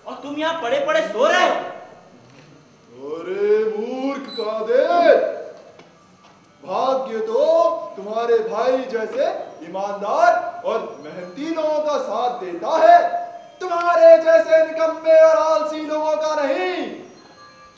और तुम यहाँ पड़े पड़े सो रहे हो। अरे मूर्ख कादिर, भाग्य तो तुम्हारे भाई जैसे ईमानदार और मेहनती लोगों का साथ देता है, तुम्हारे जैसे निकम्मे और आलसी लोगों का नहीं।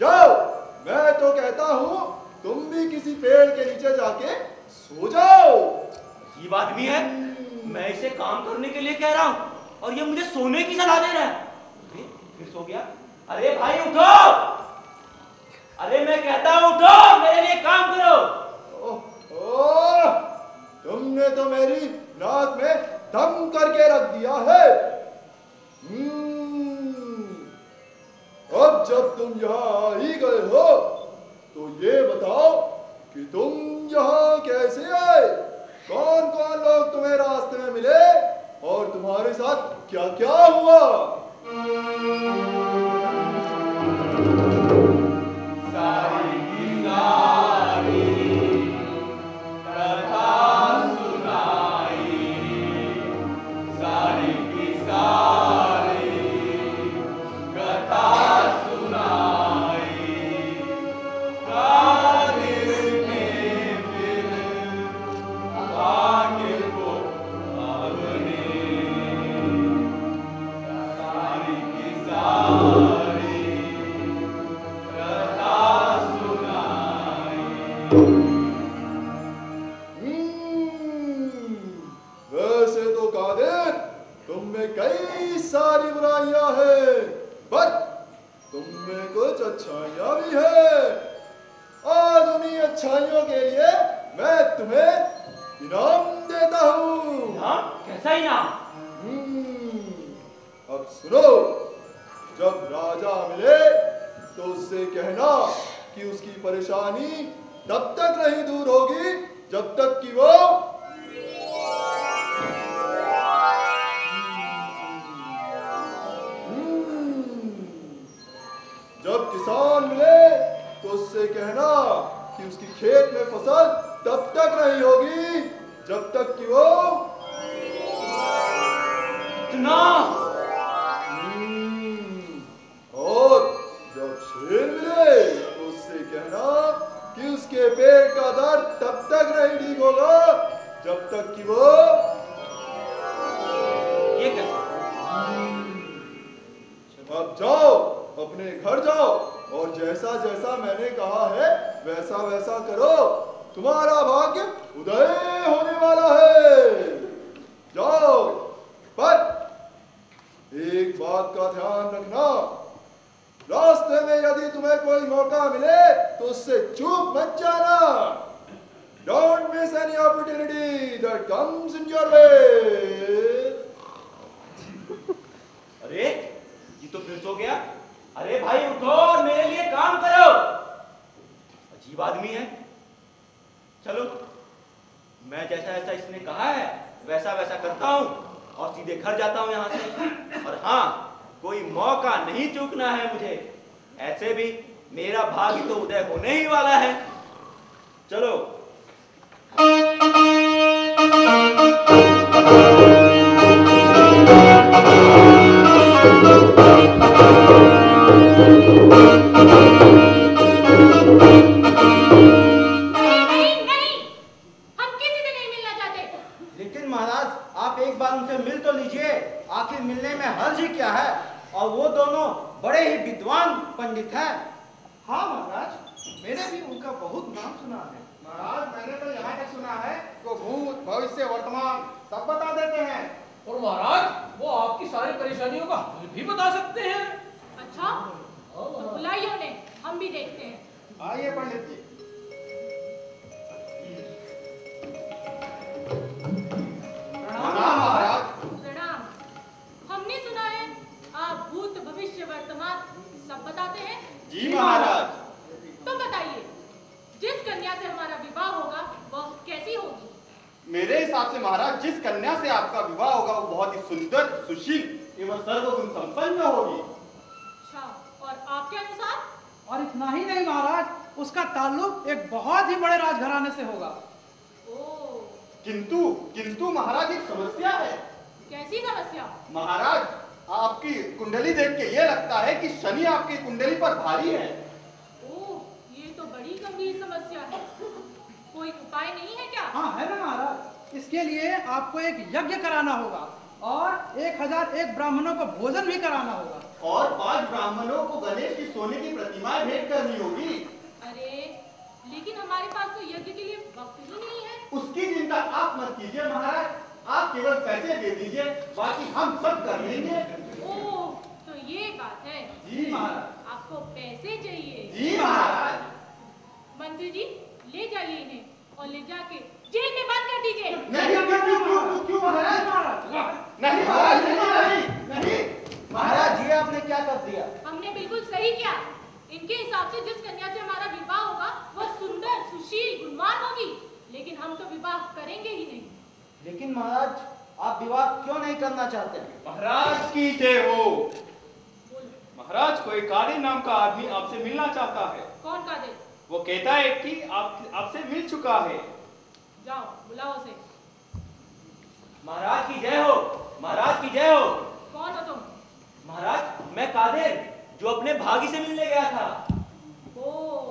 जाओ, मैं तो कहता हूँ तुम भी किसी पेड़ के नीचे जाके सो जाओ। ये बात भी है, मैं इसे काम करने के लिए कह रहा हूँ और ये मुझे सोने की सलाह दे रहा है। फिर सो गया। अरे भाई उठो, अरे मैं कहता हूँ उठो, मेरे लिए काम करो। तुमने तो मेरी नाक में दम करके रख दिया है। अब जब तुम यहाँ आ ही गए हो तो ये बताओ कि तुम यहाँ कैसे आए, कौन कौन लोग तुम्हें रास्ते में मिले और तुम्हारे साथ क्या क्या हुआ। सारी की सारी कथा सुनाई, सारी की सारी कथा सुनाई, कादिर ने फिर वाकिल को अपने, सारी की सारी कथा सुनाई। वैसे तो कादिर तुम में कई सारी बुराइयां हैं, बट तुम में कुछ अच्छाइयां भी है। आज उन्हीं अच्छाइयों के लिए मैं तुम्हें इनाम देता हूँ। इनाम? कैसा इनाम? अब सुनो, जब राजा मिले तो उससे कहना कि उसकी परेशानी तब तक नहीं दूर होगी जब तक कि वो जब किसान मिले तो उससे कहना कि उसकी खेत में फसल तब तक नहीं होगी जब तक कि वो इतना। और जब शेर मिले तो उससे कहना कि उसके पेट का दर्द तब तक नहीं ठीक होगा जब तक कि वो ये कैसे? अब जाओ, अपने घर जाओ और जैसा जैसा मैंने कहा है वैसा वैसा करो, तुम्हारा भाग्य उदय होने वाला है। जाओ, पर एक बात का ध्यान रखना, रास्ते में यदि तुम्हें कोई मौका मिले तो उससे चूक मत जाना। Don't miss any opportunity that comes in your way. अरे ये तो फिर सो गया। अरे भाई उठो और मेरे लिए काम करो। अजीब आदमी है। चलो, मैं जैसा जैसा इसने कहा है वैसा वैसा करता हूँ और सीधे घर जाता हूँ यहाँ से। और हाँ, कोई मौका नहीं चूकना है मुझे। ऐसे भी मेरा भाग्य तो उदय होने ही वाला है। चलो। लेकिन महाराज, आप एक बार उनसे मिल तो लीजिए, आखिर मिलने में हर्ज ही क्या है। और वो दोनों बड़े ही विद्वान पंडित हैं। हाँ महाराज, मैंने भी उनका बहुत नाम सुना है। महाराज, मैंने तो यहाँ तक सुना है वो भूत भविष्य वर्तमान सब बता देते हैं। और महाराज, वो आपकी सारी परेशानियों का हल भी बता सकते हैं। अच्छा, तो बुलाइए उन्हें, हम भी देखते हैं। आइए पंडित जी। प्रणाम महाराज। प्रणाम। हमने सुना है आप भूत भविष्य वर्तमान सब बताते हैं। जी महाराज। तो बताइए, जिस कन्या से हमारा विवाह होगा वह कैसी होगी? मेरे हिसाब से महाराज, जिस कन्या से आपका विवाह होगा वो बहुत ही सुंदर, सुशील एवं सर्वगुण संपन्न होगी। अच्छा, और आपके अनुसार? और इतना ही नहीं महाराज, उसका ताल्लुक एक बहुत ही बड़े राजघराने से होगा। किंतु किंतु महाराज, एक समस्या है। कैसी समस्या? महाराज, आपकी कुंडली देख के ये लगता है कि शनि आपकी कुंडली पर भारी है। ओह, ये तो बड़ी गंभीर समस्या है। कोई उपाय नहीं है क्या? हाँ है ना महाराज, इसके लिए आपको एक यज्ञ कराना होगा और 1001 ब्राह्मणों को भोजन भी कराना होगा और 5 ब्राह्मणों को गणेश की सोने की प्रतिमाएं भेंट करनी होगी। अरे लेकिन हमारे पास तो यज्ञ के लिए वक्त ही नहीं है। उसकी चिंता आप मत कीजिए महाराज, आप केवल पैसे दे दीजिए, बाकी हम सब कर लेंगे। ओह, तो ये बात है। जी महाराज। आपको पैसे चाहिए? जी महाराज। मंत्री जी, ले जाइए इन्हें और ले जाके जेल में बंद कर दीजिए। क्यों महाराज? नहीं महाराज, नहीं महाराज जी, आपने क्या कर दिया? हमने बिल्कुल सही किया। इनके हिसाब से जिस कन्या से हमारा विवाह होगा वह सुंदर, सुशील, गुणवान होगी, लेकिन हम तो विवाह करेंगे ही नहीं। लेकिन महाराज, आप विवाह क्यों नहीं करना चाहते? महाराज की जय हो। बोलो। महाराज, कोई कादिर नाम का आदमी आपसे मिलना चाहता है। कौन कादिर? वो कहता है कि आपसे मिल चुका है। जाओ बुलाओ उसे। महाराज की जय हो, महाराज की जय हो। कौन हो तुम? महाराज, मैं कादिर, जो अपने भागी से मिलने गया था। ओह,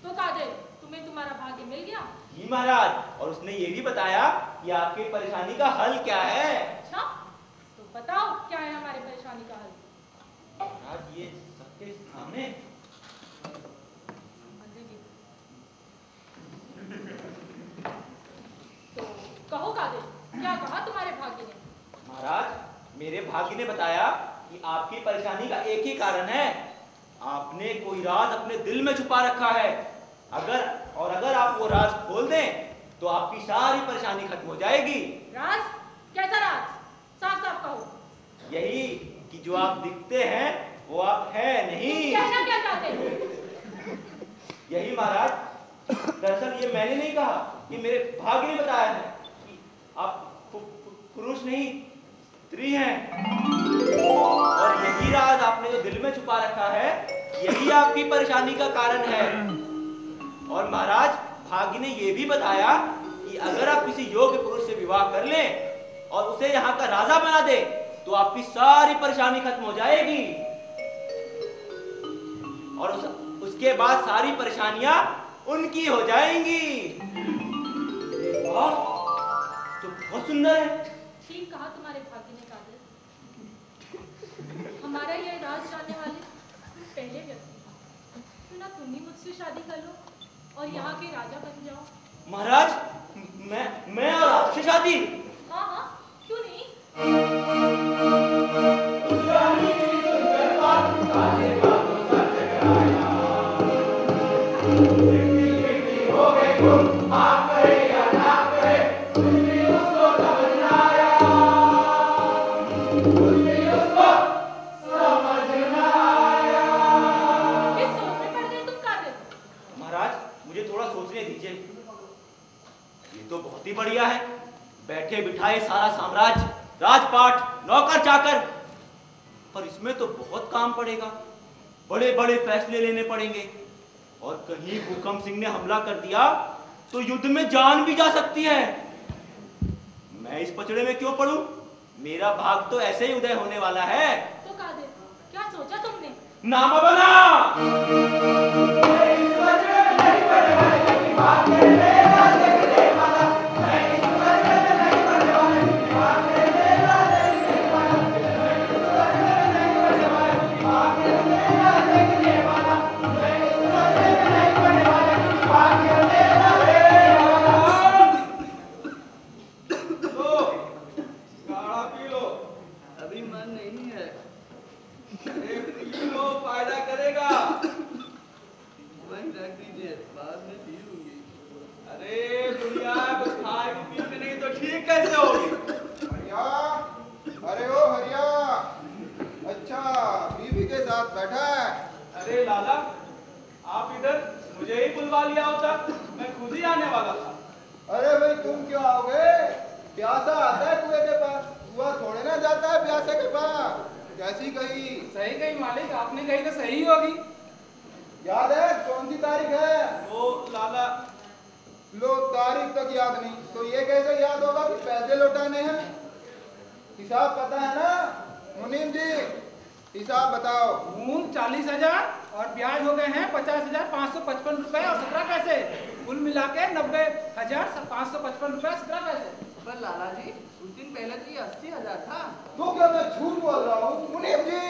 तो कादिर, तुम्हें तुम्हारा भाग्य मिल गया? जी महाराज, और उसने ये भी बताया कि आपकी परेशानी का हल क्या है। अच्छा, तो बताओ क्या है हमारी परेशानी का हल? महाराज, ये सबके सामने। मंत्री जी, तो कहो कादिर, क्या कहा तुम्हारे भाग्य ने? महाराज, मेरे भाग्य ने बताया कि आपकी परेशानी का एक ही कारण है। आपने कोई राज अपने दिल में छुपा रखा है। अगर आप वो राज खोल दें तो आपकी सारी परेशानी खत्म हो जाएगी। राज? कैसा राज? साफ साफ कहो। यही कि जो आप दिखते हैं वो आप है नहीं। कहना क्या चाहते हो? यही महाराज, दरअसल ये मैंने नहीं कहा, कि मेरे भाग्य ने बताया है कि आप पुरुष नहीं स्त्री हैं। और यही राज आपने जो दिल में छुपा रखा है, यही आपकी परेशानी का कारण है। और महाराज, भाग्य ने यह भी बताया कि अगर आप किसी योग्य पुरुष से विवाह कर लें और उसे यहाँ का राजा बना दे तो आपकी सारी परेशानी खत्म हो जाएगी। और उसके बाद सारी परेशानियां उनकी हो जाएंगी। वाह, तो बहुत सुंदर है। ठीक कहा तुम्हारे भाग्य ने कादिर। हमारा यह राज जानने वाले पहले व्यक्ति, तो ना तुम ही मुझसे शादी कर लो और यहाँ के राजा बन जाओ। महाराज, मैं और आपसे शादी? हाँ हाँ, क्यों नहीं? बढ़िया है, बैठे बिठाए सारा साम्राज्य, राजपाट, नौकर चाकर, पर इसमें तो बहुत काम पड़ेगा, बड़े बड़े फैसले लेने पड़ेंगे। और कहीं भूकंप सिंह ने हमला कर दिया तो युद्ध में जान भी जा सकती है। मैं इस पचड़े में क्यों पड़ूं? मेरा भाग तो ऐसे ही उदय होने वाला है। तो कादिर, क्या सोचा तुमने? नाम बना। मुनीम जी हिसाब बताओ। मूल 40,000 और ब्याज हो गए हैं 50,555 रुपए और 17 पैसे। कुल मिला के 90,555 रुपए 17 पैसे। पर लाला जी कुछ दिन पहले तो ये 80,000 था। तो क्या मैं झूठ बोल रहा हूँ? मुनीम जी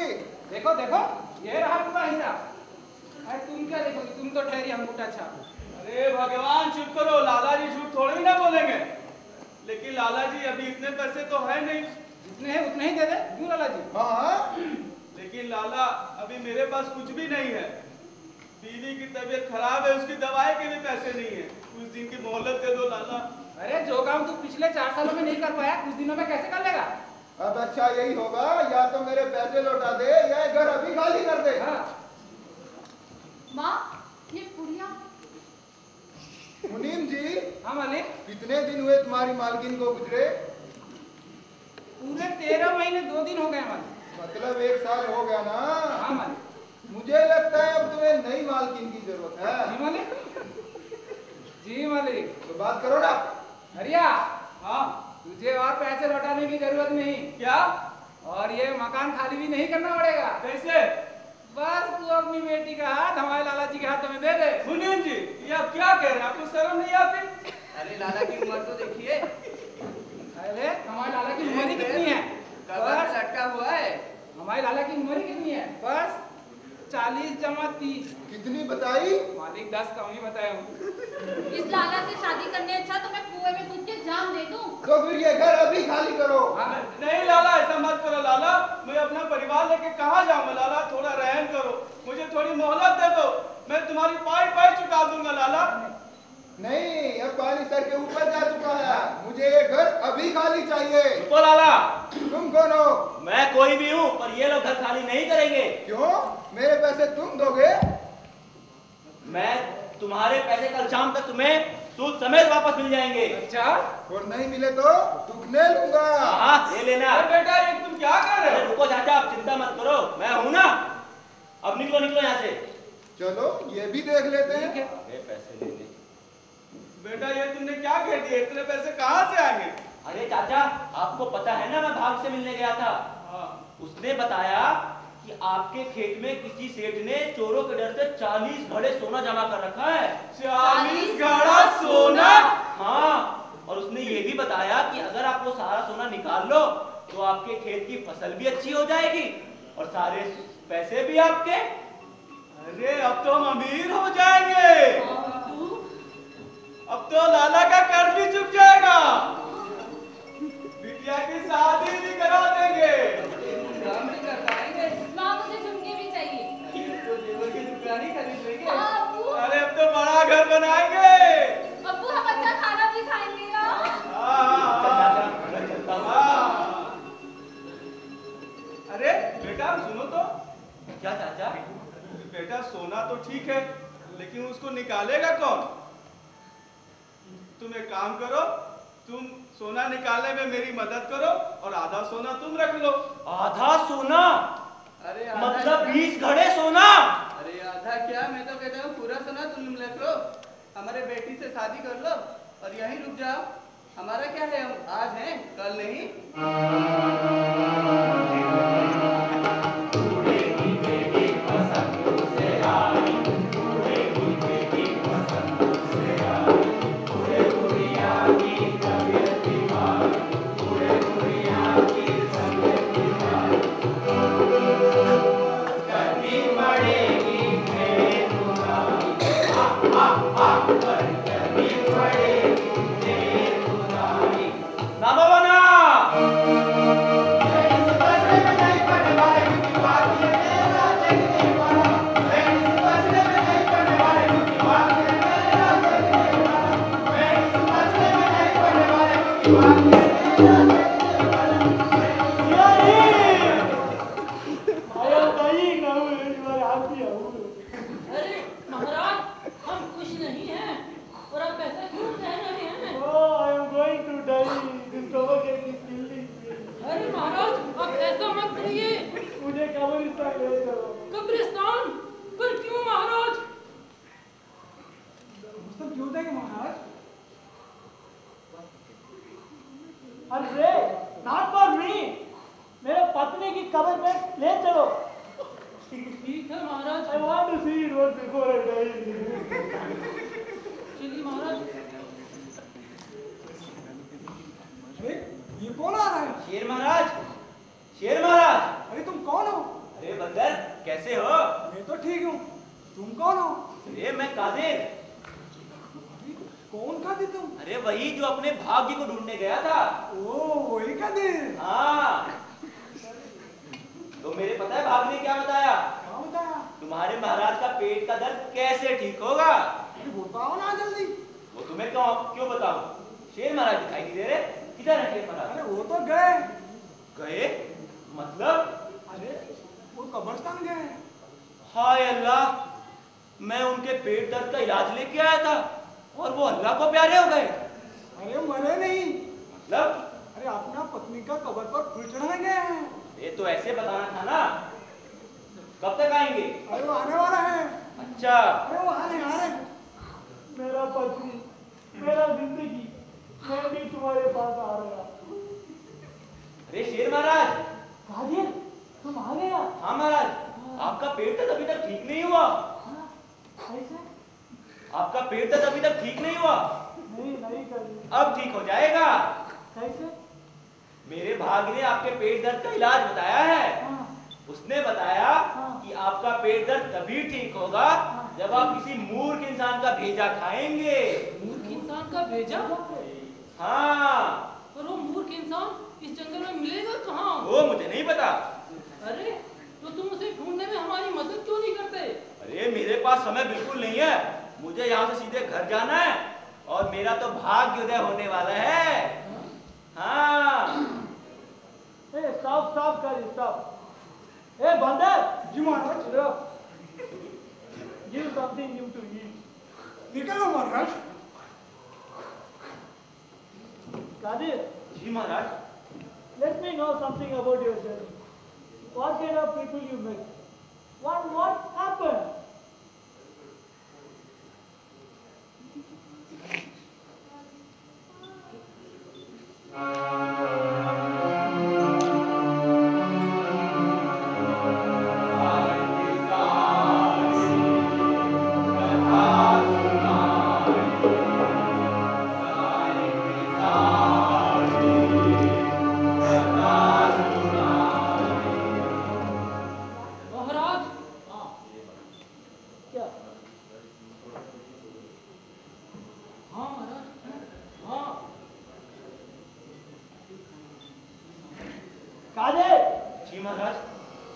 देखो देखो ये रहा पूरा हिसाब। अरे तुम क्या देखोगे, तुम तो ठहरी अंगूठा छाप। अरे भगवान चुप करो, लाला जी झूठ थोड़ी ही ना बोलेंगे। लेकिन लाला जी अभी इतने पैसे तो है नहीं। जितने हैं उतने ही दे दे। क्यों लाला जी? हाँ लेकिन लाला अभी मेरे पास कुछ भी नहीं है। बीवी की तबीयत खराब है, उसकी दवाई के भी पैसे नहीं है। कुछ दिन की मोहलत दे दो लाला। अरे जो काम तू पिछले 4 सालों में नहीं कर पाया कुछ दिनों में कैसे कर लेगा? अब अच्छा यही होगा, या तो मेरे पैसे लौटा दे या घर अभी खाली कर दे। हाँ। माँ ये पुड़िया। मुनीम जी हाँ मालिक। कितने दिन हुए तुम्हारी मालकिन को गुजरे? पूरे 13 महीने 2 दिन हो गए मालिक। मतलब 1 साल हो गया ना? हाँ मालिक। मुझे लगता है अब तुम्हें नई मालकिन की जरूरत है। जी मालिक। जी मालिक। तो बात करो ना। हरिया हाँ तुझे और पैसे लौटाने की जरूरत नहीं। क्या? और ये मकान खाली भी नहीं करना पड़ेगा। कैसे? बस तू अपनी बेटी का हाथ हमारे लाला जी के हाथ में दे दे। मुनीम जी ये आप क्या कह रहे हैं? आपको शर्म नहीं आती? अरे लाला की उम्र तो देखिए। अरे हमारे लाला की उम्र ही कितनी है? कबर में लटका हुआ है। हमारे लाला की उम्र ही कितनी है? बस 40 जमा 30। कितनी बताई? मालिक 10 कम ही बताया हूँ। इस लाला से शादी करने अच्छा तो मैं कुएं में कूद के जान दे दूं। तो फिर ये घर अभी खाली करो। नहीं लाला ऐसा मत करो लाला। मैं अपना परिवार लेके कहाँ जाऊंगा लाला? थोड़ा रहम करो, मुझे थोड़ी मोहलत दे दो। मैं तुम्हारी पाई पाई चुका दूंगा लाला। नहीं अब पानी सर के ऊपर जा चुका है। मुझे ये घर अभी खाली चाहिए। रुको लाला। तुम कौन हो? मैं कोई भी हूँ पर ये लोग घर खाली नहीं करेंगे। क्यों? मेरे पैसे तुम दोगे? मैं तुम्हारे पैसे कल शाम तक तुम्हें सूद समेत वापस मिल जाएंगे। अच्छा और नहीं मिले तो दुगने लूंगा। हाँ ले लेना। अरे बेटा ये तुम क्या कर रहे अरे हो? रुको चाचा आप चिंता मत करो, मैं हूँ ना। अब निकलो निकलो यहाँ से। चलो ये भी देख लेते हैं। अरे पैसे ले ले। बेटा ये तुमने क्या कह दिया? इतने पैसे कहाँ से आएंगे? अरे चाचा आपको पता है ना मैं भाग से मिलने गया था। हाँ। उसने बताया कि आपके खेत में किसी सेठ ने चोरों के डर से 40 घड़े सोना जमा कर रखा है। 40 घड़ा सोना? हाँ और उसने ये भी बताया कि अगर आप वो सारा सोना निकाल लो तो आपके खेत की फसल भी अच्छी हो जाएगी और सारे पैसे भी आपके। अरे अब तो हम अमीर हो जाएंगे। अब तो लाला का कर्ज भी चुक जाएगा। बिटिया की शादी भी करा देंगे। काम भी कर पाएंगे। माँ मुझे झुमके भी चाहिए। तो जेवर की दुकान ही खरीद लेंगे। हाँ, अब्बू। अरे अब तो बड़ा घर बनाएंगे। अब्बू हम अच्छा खाना भी खाएंगे ना। चाचा मैं चलता हूँ। अरे बेटा सुनो तो। क्या चाचा? बेटा सोना तो ठीक है लेकिन उसको निकालेगा कौन? तुम एक काम करो, तुम सोना निकालने में मेरी मदद करो और आधा सोना तुम रख लो। आधा सोना? अरे आधा मतलब क्या? 20 घड़े सोना? अरे आधा क्या, मैं तो कहता हूँ पूरा सोना तुम रख लो। हमारे बेटी से शादी कर लो और यहीं रुक जाओ। हमारा क्या है, हम आज हैं कल नहीं। कब्रिस्तान? पर क्यों महाराज? क्यों देंगे महाराज? अरे नॉट फॉर मी। मेरे पत्नी की अरे बंदर, कैसे हो? मैं तो ठीक हूँ। तुम कौन हो? अरे मैं कादिर। कौन कादिर तुम? अरे वही जो अपने भाग्य को ढूंढने गया था। ओ वही कादिर। हाँ। तो मेरे पता है भाग ने क्या बताया? क्या बताया? तुम्हारे महाराज का पेट का दर्द कैसे ठीक होगा। बताओ ना जल्दी। वो तुम्हें क्यों बताऊं? शेर महाराज दिखाई नहीं दे रहे? किधर है शेर महाराज? अरे वो तो गए। गए? मतलब? अरे वो कब्रिस्तान गए। हाय अल्लाह, मैं उनके पेट दर्द का इलाज लेके आया था और वो अल्लाह को प्यारे हो गए। अरे मरे नहीं। मतलब? अरे अपना पत्नी का कब्र पर फूल चढ़ाने गए हैं। ये तो ऐसे बताना था ना। कब तक आएंगे? अरे वो आने वाला है। अच्छा। अरे वो आ रहे। मेरा पत्नी, मेरा जिंदगी, मैं भी तुम्हारे पास आ रहा। अरे शेर महाराज। कादिर, तुम आ गया? हाँ महाराज, आपका पेट दर्द अभी तक ठीक नहीं हुआ। कैसे? आपका पेट दर्द अभी तक ठीक नहीं हुआ। नहीं कादिर। अब ठीक हो जाएगा। कैसे? मेरे भाग्य ने आपके पेट दर्द का इलाज बताया है। उसने बताया कि आपका पेट दर्द तभी ठीक होगा जब आप किसी मूर्ख इंसान का भेजा खाएंगे। मूर्ख इंसान का भेजा? हाँ। पर वो मूर्ख इंसान इस जंगल में मिलेगा कहाँ? वो मुझे नहीं पता। अरे तो तुम उसे ढूंढने में हमारी मदद क्यों नहीं करते? अरे मेरे पास समय बिल्कुल नहीं है। मुझे यहाँ से सीधे घर जाना है और मेरा तो भाग्य उदय होने वाला है। हाँ। स्टॉप कर। ए बंदर। जी महाराज। Give something new to eat. निकलो महाराज। कादिर। जी महाराज। Let me know something about your journey. What kind of people you met? What happened?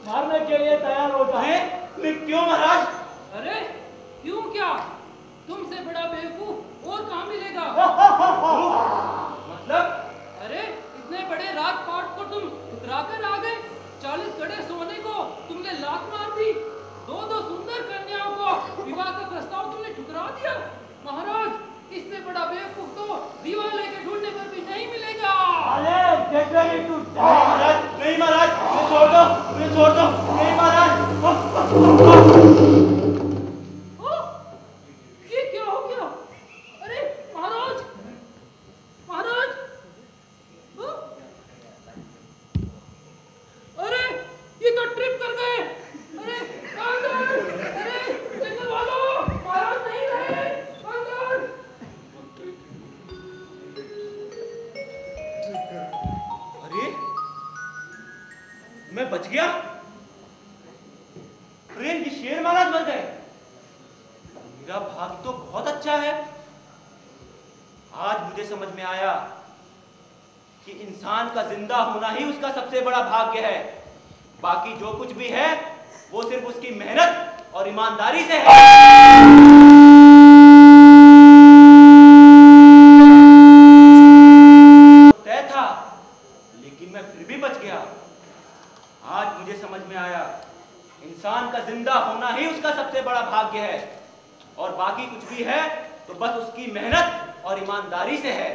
मारने के लिए तैयार होता है। क्यों महाराज? अरे क्यों क्या? तुमसे बड़ा बेवकूफ और कहाँ मिलेगा? मतलब? अरे इतने बड़े राजपाट को तुम ठुकरा कर आ गए। 40 कड़े सोने को तुमने लात मार दी। दो सुंदर कन्याओं को विवाह का प्रस्ताव तुमने ठुकरा दिया। महाराज इससे बड़ा बेवकूफ तो विवाह लेके ढूंढने पर भी नहीं मिलेगा। अरे महाराज नहीं महाराज, मुझे छोड़ दो, नहीं महाराज। ये क्या हो गया? अरे महाराज अरे ये तो ट्रिप कर गए। अरे जंगल वालों, महाराज नहीं रहे। अरे मैं बच गया। ट्रेन की शेर महाराज मर गए। मेरा भाग्य तो बहुत अच्छा है। आज मुझे समझ में आया कि इंसान का जिंदा होना ही उसका सबसे बड़ा भाग्य है। बाकी जो कुछ भी है वो सिर्फ उसकी मेहनत और ईमानदारी से है। तय था लेकिन मैं फिर भी बच गया। आज मुझे समझ में आया इंसान का जिंदा होना ही उसका सबसे बड़ा भाग्य है और बाकी कुछ भी है तो बस उसकी मेहनत और ईमानदारी से है।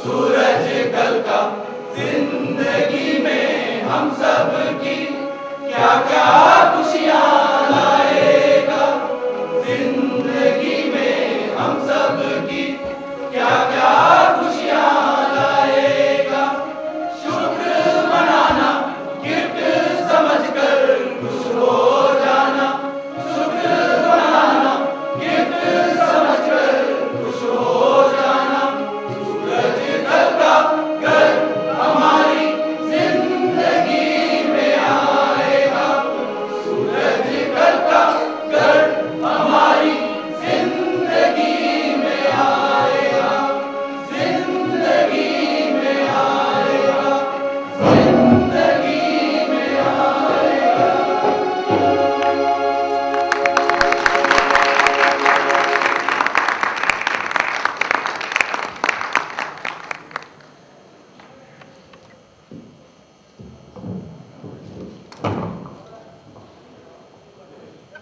सूरज कल का जिंदगी में हम सब की क्या क्या खुशियां लाएगा। जिंदगी में हम सब की क्या क्या खुशियां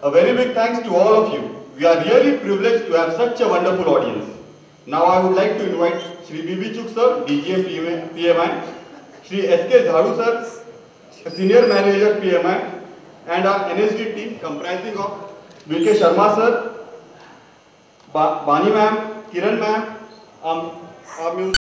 A very big thanks to all of you. We are really privileged to have such a wonderful audience. Now I would like to invite Shri B.B. Chuk sir, DGM PMI, Shri S.K. Jhadu sir, Senior Manager PMI, and our NSD team comprising of V.K. Sharma sir, Bani ma'am, Kiran ma'am, our music